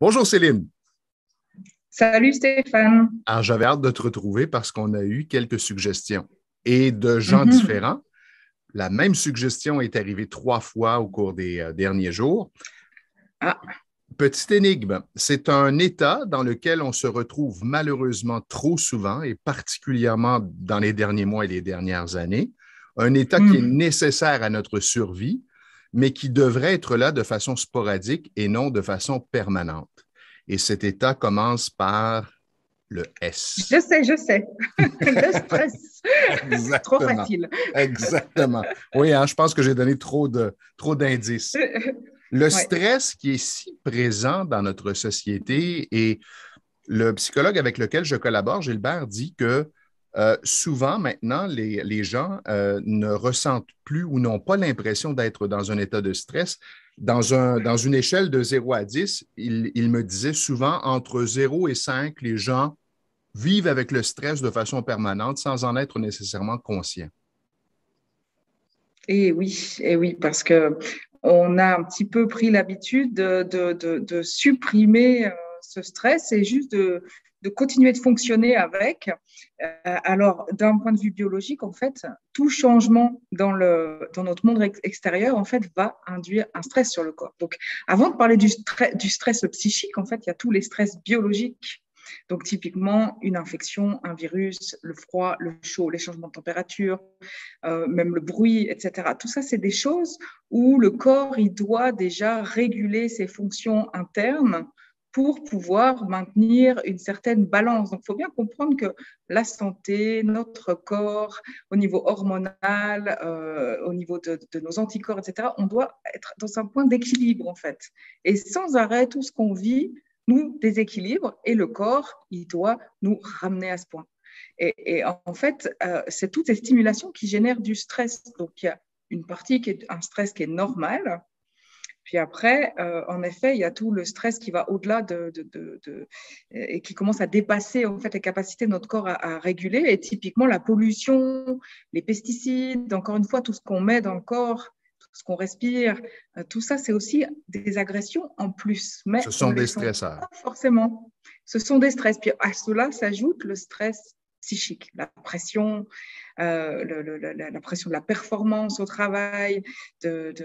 Bonjour Céline. Salut Stéphane. Alors, j'avais hâte de te retrouver parce qu'on a eu quelques suggestions et de gens Mhm. différents. La même suggestion est arrivée 3 fois au cours des derniers jours. Ah, Petite énigme, c'est un état dans lequel on se retrouve malheureusement trop souvent et particulièrement dans les derniers mois et les dernières années. Un état qui est hmm. nécessaire à notre survie, mais qui devrait être là de façon sporadique et non de façon permanente. Et cet état commence par le S. Je sais. Le stress. Trop Exactement. facile. Exactement. Oui, hein, je pense que j'ai donné trop d'indices. Le Ouais. stress qui est si présent dans notre société et le psychologue avec lequel je collabore, Gilbert, dit que souvent maintenant, les gens ne ressentent plus ou n'ont pas l'impression d'être dans un état de stress. Dans une échelle de 0 à 10, il me disait souvent entre 0 et 5, les gens vivent avec le stress de façon permanente sans en être nécessairement conscients. Et oui, parce que on a un petit peu pris l'habitude de supprimer ce stress et juste de continuer de fonctionner avec. Alors, d'un point de vue biologique, en fait, tout changement dans notre monde extérieur, en fait, va induire un stress sur le corps. Donc, avant de parler du stress psychique, en fait, il y a tous les stress biologiques. Donc, typiquement, une infection, un virus, le froid, le chaud, les changements de température, même le bruit, etc. Tout ça, c'est des choses où le corps, il doit déjà réguler ses fonctions internes pour pouvoir maintenir une certaine balance. Donc, il faut bien comprendre que la santé, notre corps, au niveau hormonal, au niveau de nos anticorps, etc., on doit être dans un point d'équilibre, en fait. Et sans arrêt, tout ce qu'on vit nous déséquilibre et le corps, il doit nous ramener à ce point. Et en fait, c'est toutes ces stimulations qui génèrent du stress. Donc, il y a une partie qui est un stress qui est normal. Puis après, en effet, il y a tout le stress qui va au-delà et qui commence à dépasser en fait les capacités de notre corps à réguler. Et typiquement, la pollution, les pesticides, encore une fois, tout ce qu'on met dans le corps, tout ce qu'on respire, tout ça, c'est aussi des agressions en plus, mais Ce on sont ne les des sent stresseurs. pas forcément. Ce sont des stress. Puis à cela s'ajoute le stress psychique, la pression, la pression de la performance au travail, de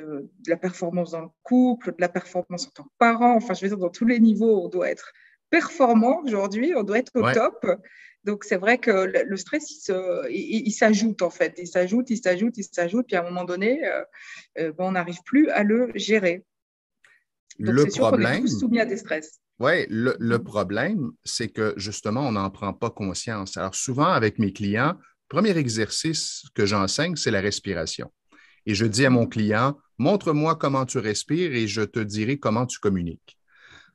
la performance dans le couple, de la performance en tant que parent. Enfin, je veux dire, dans tous les niveaux, on doit être performant aujourd'hui, on doit être au Ouais. top. Donc, c'est vrai que le stress, il s'ajoute en fait. Il s'ajoute. Puis à un moment donné, on n'arrive plus à le gérer. Donc, Le c'est sûr qu'on est tous problème, soumis à des stress. ouais, le problème, c'est que justement, on n'en prend pas conscience. Alors, souvent, avec mes clients, le premier exercice que j'enseigne, c'est la respiration. Et je dis à mon client, montre-moi comment tu respires et je te dirai comment tu communiques.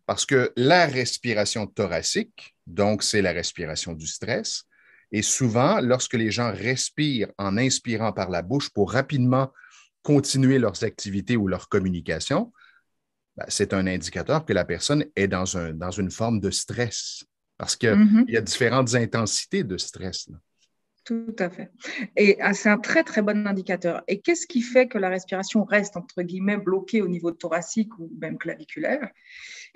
Parce que la respiration thoracique, donc c'est la respiration du stress, et souvent, lorsque les gens respirent en inspirant par la bouche pour rapidement continuer leurs activités ou leur communication, ben, c'est un indicateur que la personne est dans une forme de stress. Parce qu'il y a Mhm. différentes intensités de stress, là. Tout à fait. Et c'est un très, très bon indicateur. Et qu'est-ce qui fait que la respiration reste, entre guillemets, bloquée au niveau thoracique ou même claviculaire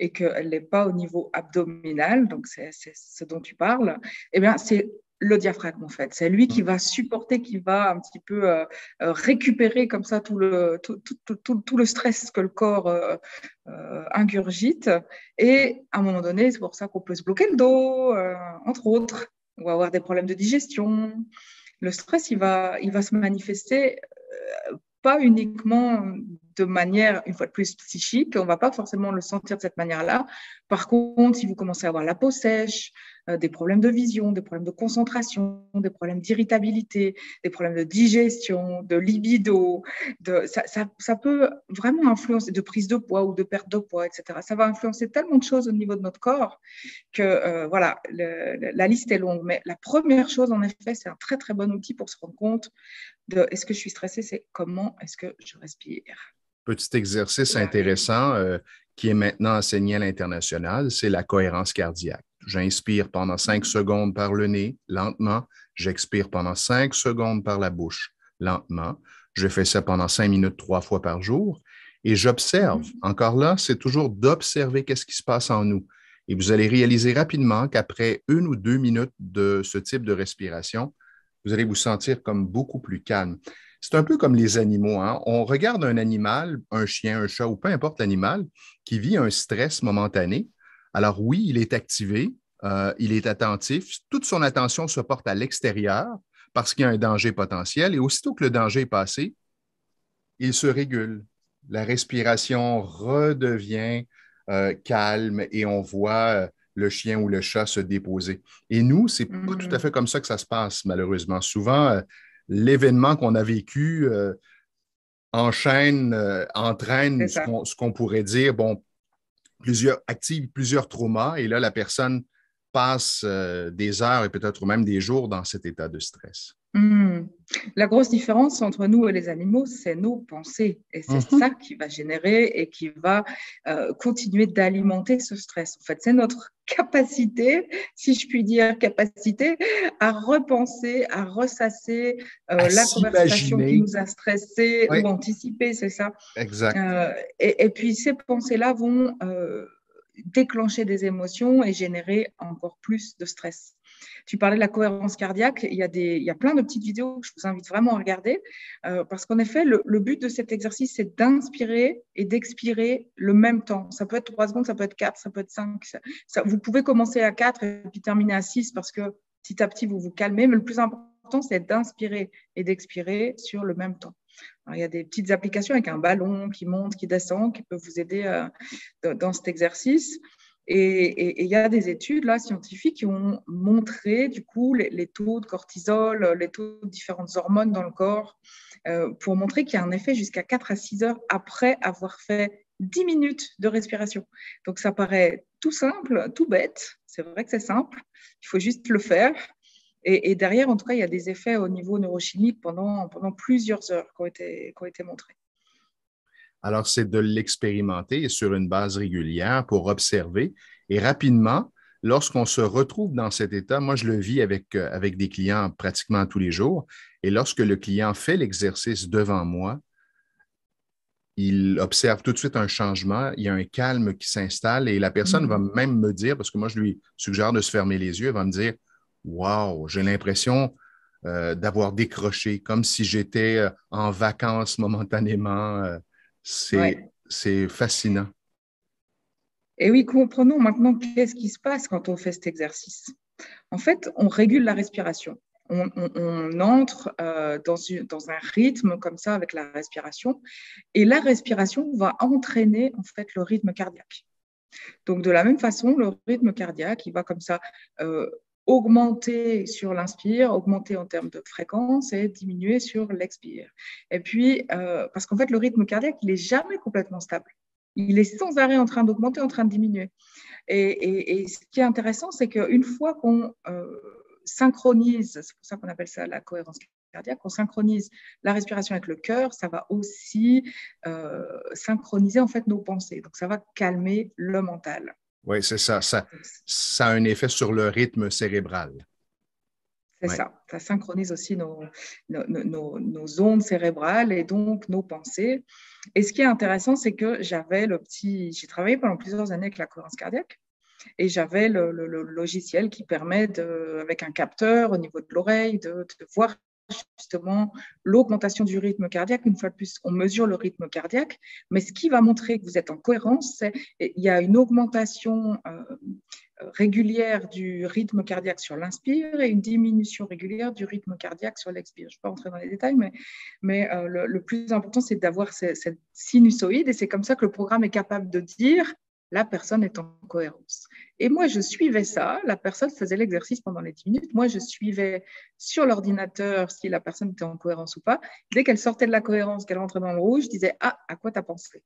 et qu'elle n'est pas au niveau abdominal, donc c'est ce dont tu parles, eh bien, c'est le diaphragme, en fait. C'est lui qui va supporter, qui va un petit peu récupérer comme ça tout le stress que le corps ingurgite. Et à un moment donné, c'est pour ça qu'on peut se bloquer le dos, entre autres. On va avoir des problèmes de digestion. Le stress, il va se manifester pas uniquement de manière, une fois de plus, psychique, on ne va pas forcément le sentir de cette manière-là. Par contre, si vous commencez à avoir la peau sèche, des problèmes de vision, des problèmes de concentration, des problèmes d'irritabilité, des problèmes de digestion, de libido, ça peut vraiment influencer, de prise de poids ou de perte de poids, etc. Ça va influencer tellement de choses au niveau de notre corps que voilà, la liste est longue. Mais la première chose, en effet, c'est un très, très bon outil pour se rendre compte de est-ce que je suis stressée, c'est comment est-ce que je respire. Petit exercice La ré- intéressant qui est maintenant enseigné à l'international, c'est la cohérence cardiaque. J'inspire pendant 5 secondes par le nez, lentement. J'expire pendant 5 secondes par la bouche, lentement. Je fais ça pendant 5 minutes 3 fois par jour. Et j'observe. Encore là, c'est toujours d'observer qu'est-ce qui se passe en nous. Et vous allez réaliser rapidement qu'après 1 ou 2 minutes de ce type de respiration, vous allez vous sentir comme beaucoup plus calme. C'est un peu comme les animaux, hein? On regarde un animal, un chien, un chat ou peu importe l'animal, qui vit un stress momentané. Alors oui, il est activé, il est attentif, toute son attention se porte à l'extérieur parce qu'il y a un danger potentiel et aussitôt que le danger est passé, il se régule. La respiration redevient calme et on voit le chien ou le chat se déposer. Et nous, c'est pas tout à fait comme ça que ça se passe, malheureusement. Souvent, l'événement qu'on a vécu entraîne ce qu'on pourrait dire, bon, active plusieurs traumas et là, la personne passe des heures et peut-être même des jours dans cet état de stress. La grosse différence entre nous et les animaux, c'est nos pensées. Et c'est ça qui va générer et qui va continuer d'alimenter ce stress. En fait, c'est notre capacité, si je puis dire, capacité à repenser, à ressasser la conversation qui nous a stressés ou anticiper, c'est ça. Exact. Et puis, ces pensées-là vont déclencher des émotions et générer encore plus de stress. Tu parlais de la cohérence cardiaque, il y a plein de petites vidéos que je vous invite vraiment à regarder parce qu'en effet, le but de cet exercice, c'est d'inspirer et d'expirer le même temps. Ça peut être 3 secondes, ça peut être 4, ça peut être 5. Vous pouvez commencer à 4 et puis terminer à 6 parce que petit à petit, vous vous calmez, mais le plus important, c'est d'inspirer et d'expirer sur le même temps. Alors, il y a des petites applications avec un ballon qui monte, qui descend, qui peuvent vous aider dans cet exercice. Et il y a des études là, scientifiques qui ont montré du coup les taux de cortisol, les taux de différentes hormones dans le corps pour montrer qu'il y a un effet jusqu'à 4 à 6 heures après avoir fait 10 minutes de respiration. Donc ça paraît tout simple, tout bête. C'est vrai que c'est simple, il faut juste le faire. Et derrière, en tout cas, il y a des effets au niveau neurochimique pendant plusieurs heures qui ont été montrés. Alors, c'est de l'expérimenter sur une base régulière pour observer. Et rapidement, lorsqu'on se retrouve dans cet état, moi, je le vis avec des clients pratiquement tous les jours. Et lorsque le client fait l'exercice devant moi, il observe tout de suite un changement, il y a un calme qui s'installe et la personne va même me dire, parce que moi, je lui suggère de se fermer les yeux, elle va me dire, wow, j'ai l'impression d'avoir décroché, comme si j'étais en vacances momentanément. C'est fascinant. Et oui, comprenons maintenant qu'est-ce qui se passe quand on fait cet exercice. En fait, on régule la respiration. On entre dans un rythme comme ça avec la respiration. Et la respiration va entraîner en fait le rythme cardiaque. Donc, de la même façon, le rythme cardiaque, il va comme ça augmenter sur l'inspire, augmenter en termes de fréquence et diminuer sur l'expire. Et puis, parce qu'en fait, le rythme cardiaque, il n'est jamais complètement stable. Il est sans arrêt en train d'augmenter, en train de diminuer. Et ce qui est intéressant, c'est qu'une fois qu'on synchronise, c'est pour ça qu'on appelle ça la cohérence cardiaque, on synchronise la respiration avec le cœur, ça va aussi synchroniser en fait nos pensées. Donc, ça va calmer le mental. Oui, c'est ça. Ça a un effet sur le rythme cérébral. C'est ça. Ça synchronise aussi nos ondes cérébrales et donc nos pensées. Et ce qui est intéressant, c'est que j'ai travaillé pendant plusieurs années avec la cohérence cardiaque et j'avais le logiciel qui permet, avec un capteur au niveau de l'oreille, de voir justement l'augmentation du rythme cardiaque. Une fois de plus, on mesure le rythme cardiaque, mais ce qui va montrer que vous êtes en cohérence, c'est qu'il y a une augmentation régulière du rythme cardiaque sur l'inspire et une diminution régulière du rythme cardiaque sur l'expire. Je ne vais pas rentrer dans les détails, mais le plus important, c'est d'avoir cette sinusoïde et c'est comme ça que le programme est capable de dire la personne est en cohérence. Et moi, je suivais ça. La personne faisait l'exercice pendant les 10 minutes. Moi, je suivais sur l'ordinateur si la personne était en cohérence ou pas. Dès qu'elle sortait de la cohérence, qu'elle rentrait dans le rouge, je disais « Ah, à quoi tu as pensé ?»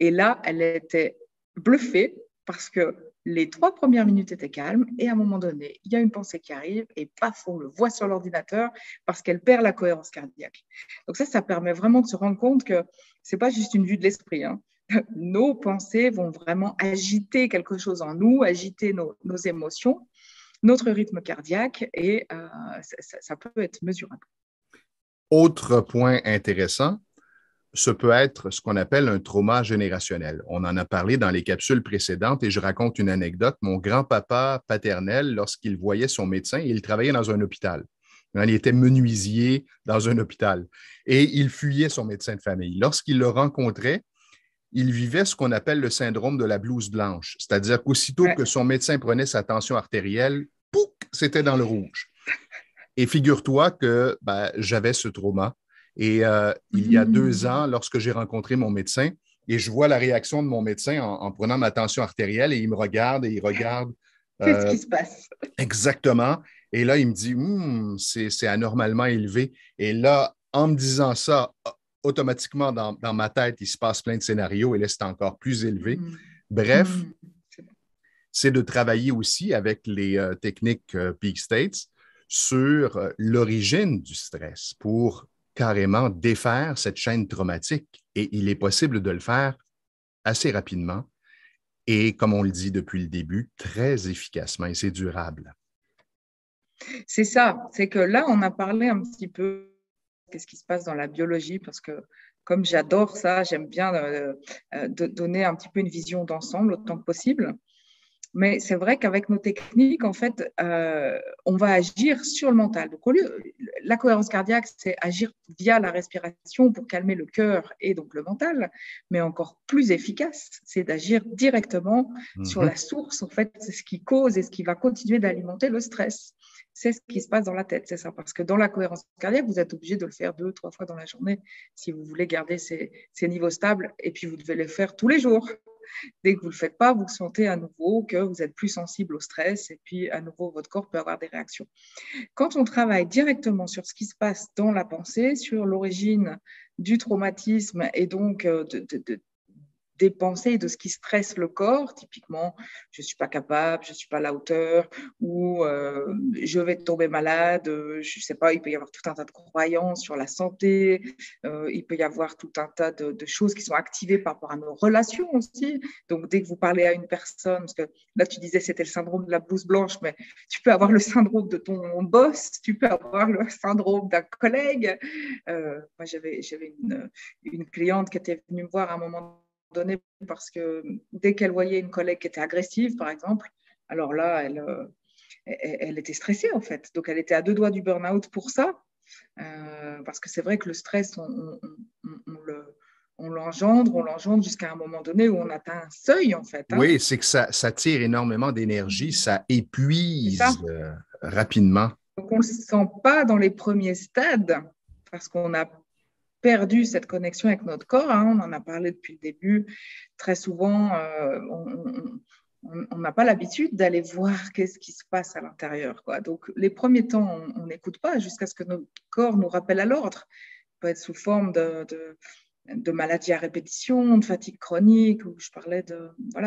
Et là, elle était bluffée parce que les 3 premières minutes étaient calmes et à un moment donné, il y a une pensée qui arrive et paf, on le voit sur l'ordinateur parce qu'elle perd la cohérence cardiaque. Donc ça permet vraiment de se rendre compte que ce n'est pas juste une vue de l'esprit, hein. Nos pensées vont vraiment agiter quelque chose en nous, agiter nos émotions, notre rythme cardiaque et ça peut être mesurable. Autre point intéressant, ce peut être ce qu'on appelle un trauma générationnel. On en a parlé dans les capsules précédentes et je raconte une anecdote. Mon grand-papa paternel, lorsqu'il voyait son médecin, il travaillait dans un hôpital. Il était menuisier dans un hôpital et il fuyait son médecin de famille. Lorsqu'il le rencontrait, il vivait ce qu'on appelle le syndrome de la blouse blanche, c'est-à-dire qu'aussitôt que son médecin prenait sa tension artérielle, pouc, c'était dans le rouge. Et figure-toi que j'avais ce trauma. Et il y a 2 ans, lorsque j'ai rencontré mon médecin, et je vois la réaction de mon médecin en prenant ma tension artérielle, et il me regarde et il regarde. Qu'est-ce qui se passe? Exactement. Et là, il me dit, c'est anormalement élevé. Et là, en me disant ça, automatiquement, dans ma tête, il se passe plein de scénarios, et là, c'est encore plus élevé. Bref, c'est de travailler aussi avec les techniques Peak States sur l'origine du stress pour carrément défaire cette chaîne traumatique. Et il est possible de le faire assez rapidement et, comme on le dit depuis le début, très efficacement et c'est durable. C'est ça, c'est que là, on a parlé un petit peu de ce qui se passe dans la biologie parce que comme j'adore ça, j'aime bien de donner un petit peu une vision d'ensemble autant que possible. Mais c'est vrai qu'avec nos techniques, en fait, on va agir sur le mental. Donc, au lieu, la cohérence cardiaque, c'est agir via la respiration pour calmer le cœur et donc le mental. Mais encore plus efficace, c'est d'agir directement sur la source. En fait, c'est ce qui cause et ce qui va continuer d'alimenter le stress. C'est ce qui se passe dans la tête, c'est ça. Parce que dans la cohérence cardiaque, vous êtes obligé de le faire 2, 3 fois dans la journée si vous voulez garder ces niveaux stables. Et puis, vous devez le faire tous les jours. Dès que vous ne le faites pas, vous sentez à nouveau que vous êtes plus sensible au stress et puis à nouveau, votre corps peut avoir des réactions. Quand on travaille directement sur ce qui se passe dans la pensée, sur l'origine du traumatisme et donc des pensées, de ce qui stresse le corps, typiquement, je ne suis pas capable, je ne suis pas à la hauteur, ou je vais tomber malade, je ne sais pas, il peut y avoir tout un tas de croyances sur la santé, il peut y avoir tout un tas de choses qui sont activées par rapport à nos relations aussi. Donc, dès que vous parlez à une personne, parce que là, tu disais c'était le syndrome de la blouse blanche, mais tu peux avoir le syndrome de ton boss, tu peux avoir le syndrome d'un collègue. Moi, j'avais une cliente qui était venue me voir à un moment donné parce que dès qu'elle voyait une collègue qui était agressive, par exemple, alors là, elle était stressée en fait. Donc, elle était à 2 doigts du burn-out pour ça. Parce que c'est vrai que le stress, on l'engendre jusqu'à un moment donné où on atteint un seuil en fait. Oui, c'est que ça tire énormément d'énergie, ça épuise ça. Rapidement. Donc, on ne le sent pas dans les premiers stades parce qu'on a perdu cette connexion avec notre corps. On en a parlé depuis le début. Très souvent, on n'a pas l'habitude d'aller voir qu'est-ce qui se passe à l'intérieur. Donc, les premiers temps, on n'écoute pas jusqu'à ce que notre corps nous rappelle à l'ordre. Ça peut être sous forme de maladies à répétition, de fatigue chronique, où je parlais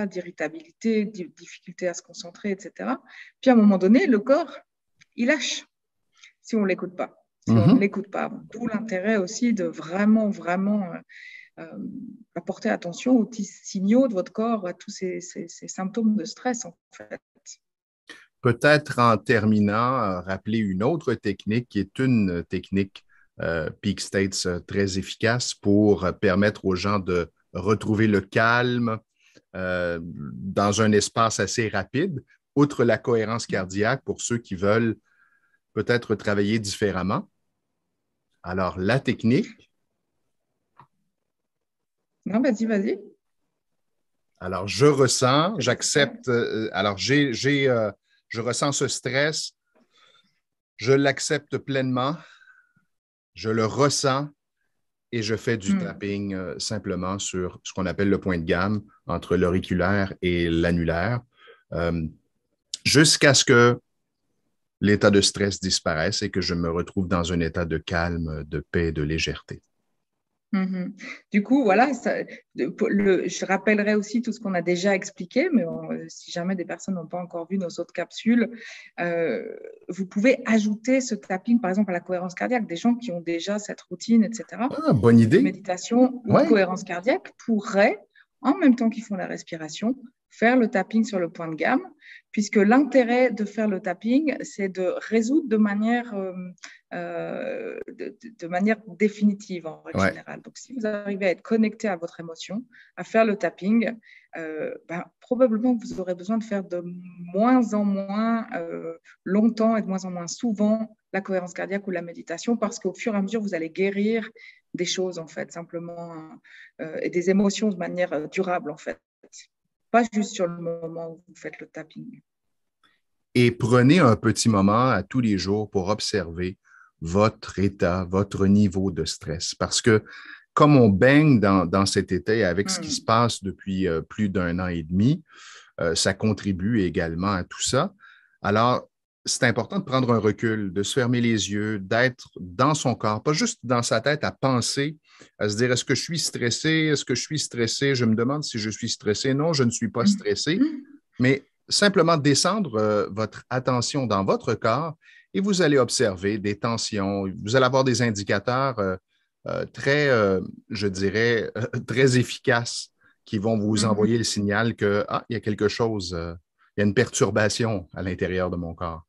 d'irritabilité, de difficulté à se concentrer, etc. Puis, à un moment donné, le corps, il lâche si on ne l'écoute pas. Si on ne l'écoute pas. D'où l'intérêt aussi de vraiment apporter attention aux petits signaux de votre corps, à tous ces symptômes de stress, en fait. Peut-être en terminant, rappeler une autre technique qui est une technique Peak States très efficace pour permettre aux gens de retrouver le calme dans un espace assez rapide, outre la cohérence cardiaque pour ceux qui veulent peut-être travailler différemment. Alors, la technique. Non, vas-y. Alors, je ressens, j'accepte. Alors, je ressens ce stress. Je l'accepte pleinement. Je le ressens et je fais du tapping simplement sur ce qu'on appelle le point de gamme entre l'auriculaire et l'annulaire jusqu'à ce que l'état de stress disparaisse et que je me retrouve dans un état de calme, de paix, de légèreté. Du coup, voilà, je rappellerai aussi tout ce qu'on a déjà expliqué, mais si jamais des personnes n'ont pas encore vu nos autres capsules, vous pouvez ajouter ce tapping, par exemple, à la cohérence cardiaque. Des gens qui ont déjà cette routine, etc., bonne idée. de méditation ou de cohérence cardiaque pourraient, en même temps qu'ils font la respiration, faire le tapping sur le point de gamme, puisque l'intérêt de faire le tapping, c'est de résoudre de manière définitive en règle générale. Donc, si vous arrivez à être connecté à votre émotion, à faire le tapping, probablement vous aurez besoin de faire de moins en moins longtemps et de moins en moins souvent la cohérence cardiaque ou la méditation, parce qu'au fur et à mesure, vous allez guérir des choses, en fait, simplement, et des émotions de manière durable, en fait. Pas juste sur le moment où vous faites le tapping. Et prenez un petit moment à tous les jours pour observer votre état, votre niveau de stress. Parce que comme on baigne dans cet état et avec ce qui se passe depuis plus d'1 an et demi, ça contribue également à tout ça. Alors, c'est important de prendre un recul, de se fermer les yeux, d'être dans son corps, pas juste dans sa tête à penser, à se dire, est-ce que je suis stressé? Est-ce que je suis stressé? Je me demande si je suis stressé. Non, je ne suis pas stressé. Mais simplement descendre votre attention dans votre corps et vous allez observer des tensions. Vous allez avoir des indicateurs très, je dirais, très efficaces qui vont vous envoyer le signal que, il y a quelque chose, il y a une perturbation à l'intérieur de mon corps.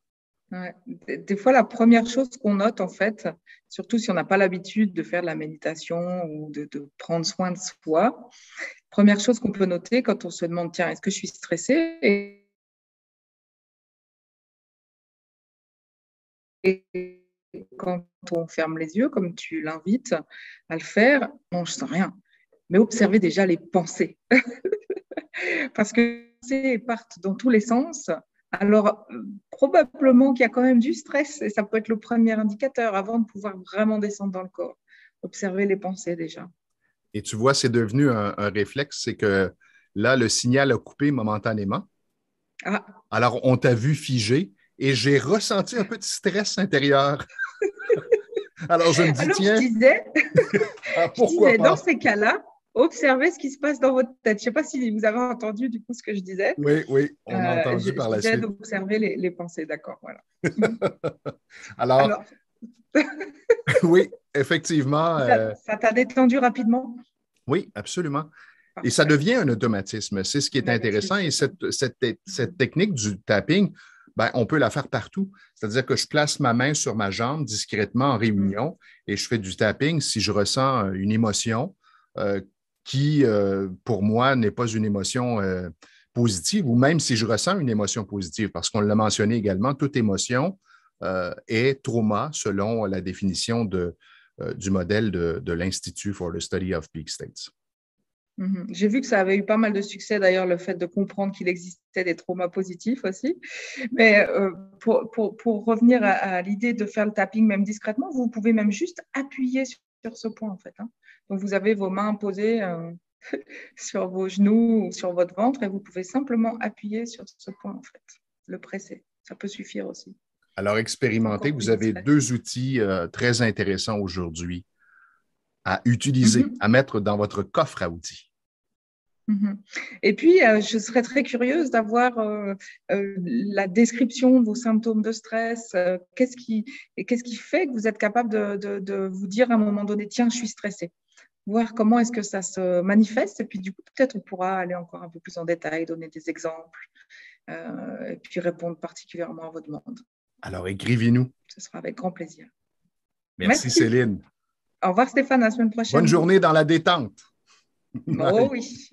Ouais. Des fois, la première chose qu'on note, en fait, surtout si on n'a pas l'habitude de faire de la méditation ou de prendre soin de soi, première chose qu'on peut noter quand on se demande, tiens, est-ce que je suis stressée? Et quand on ferme les yeux, comme tu l'invites à le faire, non, je ne sens rien. Mais observez déjà les pensées. Parce que les pensées partent dans tous les sens. Alors, probablement qu'il y a quand même du stress et ça peut être le premier indicateur avant de pouvoir vraiment descendre dans le corps. Observer les pensées déjà. Et tu vois, c'est devenu un réflexe, c'est que là, le signal a coupé momentanément. Ah. Alors, on t'a vu figé et j'ai ressenti un peu de stress intérieur. Alors, je me dis, tiens, je disais, pourquoi pas? Dans ces cas-là, observez ce qui se passe dans votre tête. Je ne sais pas si vous avez entendu du coup ce que je disais. Oui, on a entendu par la suite. D'observer les pensées, d'accord, voilà. Alors oui, effectivement. Ça t'a détendu rapidement? Oui, absolument. Et ça devient un automatisme. C'est ce qui est intéressant. Et cette technique du tapping, on peut la faire partout. C'est-à-dire que je place ma main sur ma jambe discrètement en réunion et je fais du tapping si je ressens une émotion qui, pour moi, n'est pas une émotion positive, ou même si je ressens une émotion positive, parce qu'on l'a mentionné également, toute émotion est trauma selon la définition du modèle de l'Institut for the Study of Peak States. J'ai vu que ça avait eu pas mal de succès, d'ailleurs, le fait de comprendre qu'il existait des traumas positifs aussi. Mais pour revenir à l'idée de faire le tapping même discrètement, vous pouvez même juste appuyer sur ce point, en fait. Donc, vous avez vos mains posées sur vos genoux ou sur votre ventre et vous pouvez simplement appuyer sur ce point, en fait, le presser. Ça peut suffire aussi. Alors, expérimentez. Vous avez 2 outils très intéressants aujourd'hui à utiliser, à mettre dans votre coffre à outils. Et puis, je serais très curieuse d'avoir la description de vos symptômes de stress. Qu'est-ce qui fait que vous êtes capable de vous dire à un moment donné, tiens, je suis stressée. Voir comment est-ce que ça se manifeste. Et puis, du coup, peut-être on pourra aller encore un peu plus en détail, donner des exemples et puis répondre particulièrement à vos demandes. Alors, écrivez-nous. Ce sera avec grand plaisir. Merci. Céline. Au revoir, Stéphane. À la semaine prochaine. Bonne journée dans la détente. Oh oui.